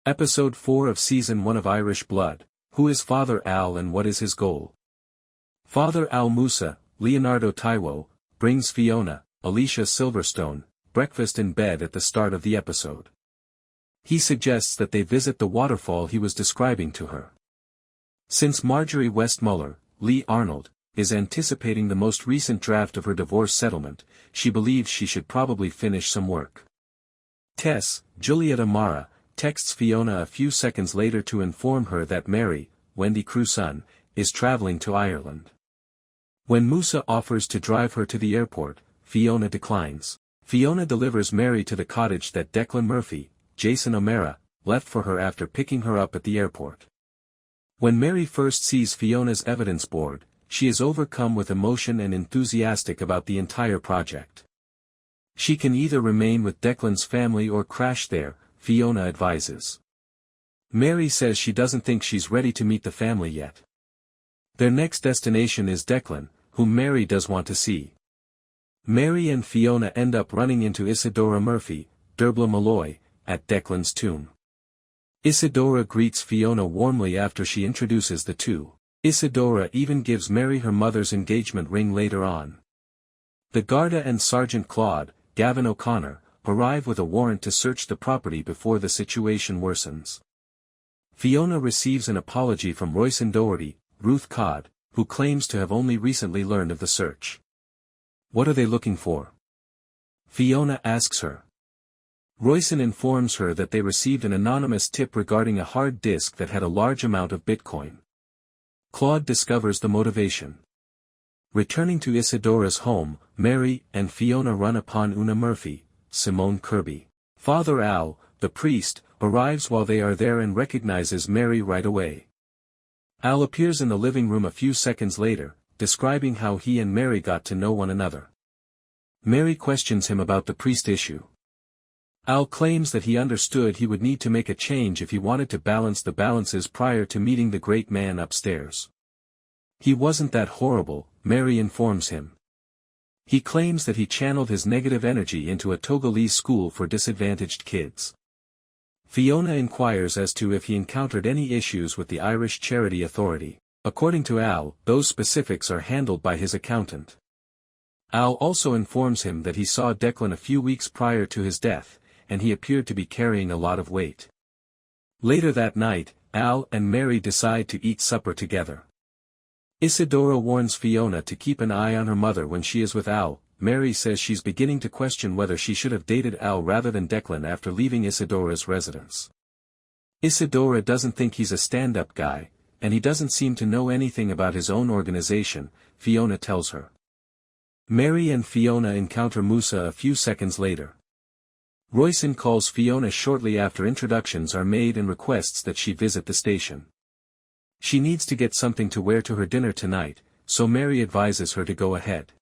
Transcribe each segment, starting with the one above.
Episode 4 of Season 1 of Irish Blood. Who is Father Al and what is his goal? Father Al Musa, Leonardo Taiwo, brings Fiona, Alicia Silverstone, breakfast in bed at the start of the episode. He suggests that they visit the waterfall he was describing to her. Since Marjorie Westmuller, Leigh Arnold, is anticipating the most recent draft of her divorce settlement, she believes she should probably finish some work. Tess, Djouliet Amara, texts Fiona a few seconds later to inform her that Mary, Wendy Crewson, is traveling to Ireland. When Musa offers to drive her to the airport, Fiona declines. Fiona delivers Mary to the cottage that Declan Murphy, Jason O'Mara, left for her after picking her up at the airport. When Mary first sees Fiona's evidence board, she is overcome with emotion and enthusiastic about the entire project. She can either remain with Declan's family or crash there, Fiona advises. Mary says she doesn't think she's ready to meet the family yet. Their next destination is Declan, whom Mary does want to see. Mary and Fiona end up running into Isadora Murphy, Derbla Malloy, at Declan's tomb. Isadora greets Fiona warmly after she introduces the two. Isadora even gives Mary her mother's engagement ring later on. The Garda and Sergeant Claude, Gavin O'Connor, arrive with a warrant to search the property before the situation worsens. Fiona receives an apology from Royce Doherty, Ruth Codd, who claims to have only recently learned of the search. What are they looking for? Fiona asks her. Royce informs her that they received an anonymous tip regarding a hard disk that had a large amount of Bitcoin. Claude discovers the motivation. Returning to Isadora's home, Mary and Fiona run upon Una Murphy, Simone Kirby. Father Al, the priest, arrives while they are there and recognizes Mary right away. Al appears in the living room a few seconds later, describing how he and Mary got to know one another. Mary questions him about the priest issue. Al claims that he understood he would need to make a change if he wanted to balance the balances prior to meeting the great man upstairs. He wasn't that horrible, Mary informs him. He claims that he channeled his negative energy into a Togolese school for disadvantaged kids. Fiona inquires as to if he encountered any issues with the Irish Charity Authority. According to Al, those specifics are handled by his accountant. Al also informs him that he saw Declan a few weeks prior to his death, and he appeared to be carrying a lot of weight. Later that night, Al and Mary decide to eat supper together. Isadora warns Fiona to keep an eye on her mother when she is with Al. Mary says she's beginning to question whether she should have dated Al rather than Declan after leaving Isadora's residence. Isadora doesn't think he's a stand-up guy, and he doesn't seem to know anything about his own organization, Fiona tells her. Mary and Fiona encounter Musa a few seconds later. Royce calls Fiona shortly after introductions are made and requests that she visit the station. She needs to get something to wear to her dinner tonight, so Mary advises her to go ahead.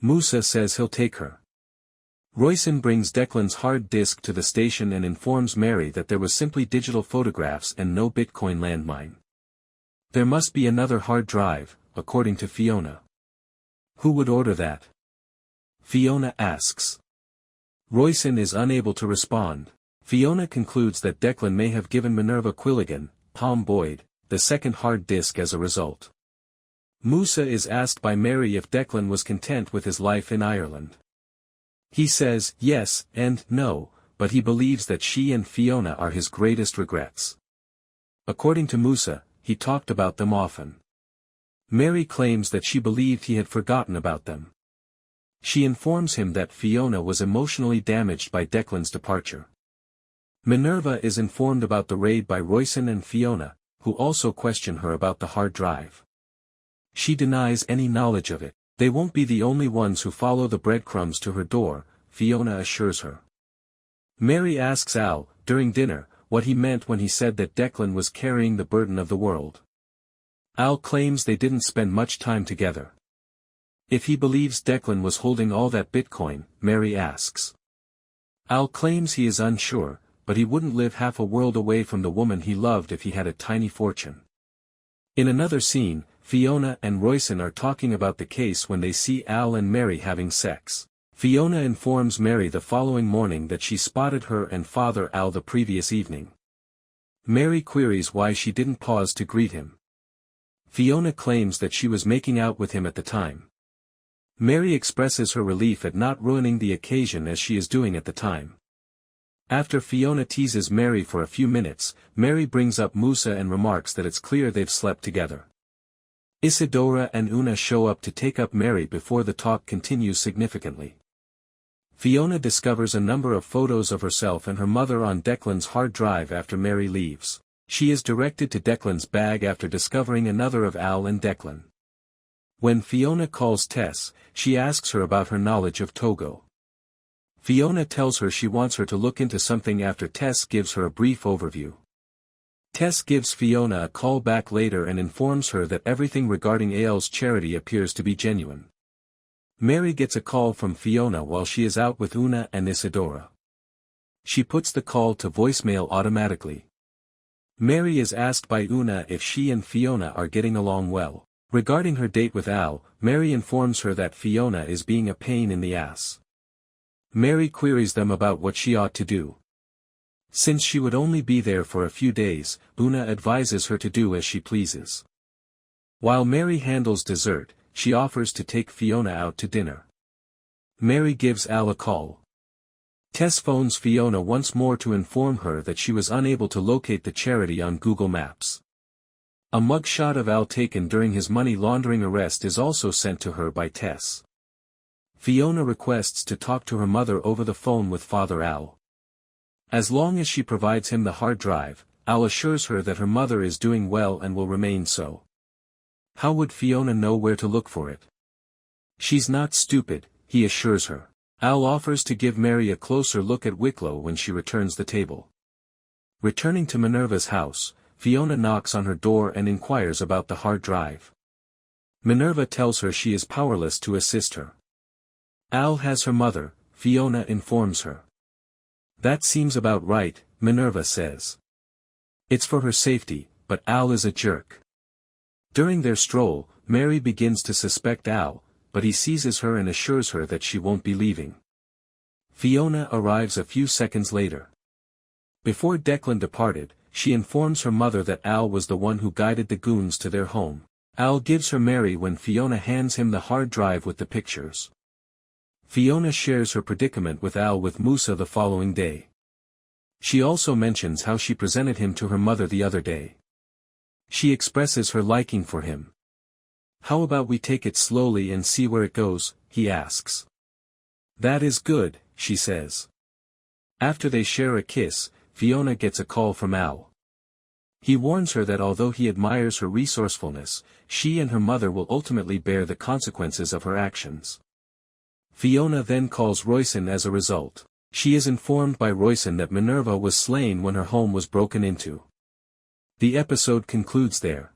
Musa says he'll take her. Royce brings Declan's hard disk to the station and informs Mary that there was simply digital photographs and no Bitcoin landmine. There must be another hard drive, according to Fiona. Who would order that? Fiona asks. Royce is unable to respond. Fiona concludes that Declan may have given Minerva Quilligan, Palm Boyd, the second hard disk as a result. Musa is asked by Mary if Declan was content with his life in Ireland. He says yes and no, but he believes that she and Fiona are his greatest regrets. According to Musa, he talked about them often. Mary claims that she believed he had forgotten about them. She informs him that Fiona was emotionally damaged by Declan's departure. Minerva is informed about the raid by Royce and Fiona, who also question her about the hard drive. She denies any knowledge of it. They won't be the only ones who follow the breadcrumbs to her door, Fiona assures her. Mary asks Al, during dinner, what he meant when he said that Declan was carrying the burden of the world. Al claims they didn't spend much time together. If he believes Declan was holding all that Bitcoin, Mary asks. Al claims he is unsure, but he wouldn't live half a world away from the woman he loved if he had a tiny fortune. In another scene, Fiona and Royce are talking about the case when they see Al and Mary having sex. Fiona informs Mary the following morning that she spotted her and Father Al the previous evening. Mary queries why she didn't pause to greet him. Fiona claims that she was making out with him at the time. Mary expresses her relief at not ruining the occasion as she is doing at the time. After Fiona teases Mary for a few minutes, Mary brings up Musa and remarks that it's clear they've slept together. Isadora and Una show up to take up Mary before the talk continues significantly. Fiona discovers a number of photos of herself and her mother on Declan's hard drive after Mary leaves. She is directed to Declan's bag after discovering another of Al and Declan. When Fiona calls Tess, she asks her about her knowledge of Togo. Fiona tells her she wants her to look into something after Tess gives her a brief overview. Tess gives Fiona a call back later and informs her that everything regarding Al's charity appears to be genuine. Mary gets a call from Fiona while she is out with Una and Isadora. She puts the call to voicemail automatically. Mary is asked by Una if she and Fiona are getting along well. Regarding her date with Al, Mary informs her that Fiona is being a pain in the ass. Mary queries them about what she ought to do. Since she would only be there for a few days, Una advises her to do as she pleases. While Mary handles dessert, she offers to take Fiona out to dinner. Mary gives Al a call. Tess phones Fiona once more to inform her that she was unable to locate the charity on Google Maps. A mugshot of Al taken during his money laundering arrest is also sent to her by Tess. Fiona requests to talk to her mother over the phone with Father Al. As long as she provides him the hard drive, Al assures her that her mother is doing well and will remain so. How would Fiona know where to look for it? She's not stupid, he assures her. Al offers to give Mary a closer look at Wicklow when she returns the table. Returning to Minerva's house, Fiona knocks on her door and inquires about the hard drive. Minerva tells her she is powerless to assist her. Al has her mother, Fiona informs her. That seems about right, Minerva says. It's for her safety, but Al is a jerk. During their stroll, Mary begins to suspect Al, but he seizes her and assures her that she won't be leaving. Fiona arrives a few seconds later. Before Declan departed, she informs her mother that Al was the one who guided the goons to their home. Al gives her Mary when Fiona hands him the hard drive with the pictures. Fiona shares her predicament with Al with Musa the following day. She also mentions how she presented him to her mother the other day. She expresses her liking for him. How about we take it slowly and see where it goes, he asks. That is good, she says. After they share a kiss, Fiona gets a call from Al. He warns her that although he admires her resourcefulness, she and her mother will ultimately bear the consequences of her actions. Fiona then calls Royson as a result. She is informed by Royson that Minerva was slain when her home was broken into. The episode concludes there.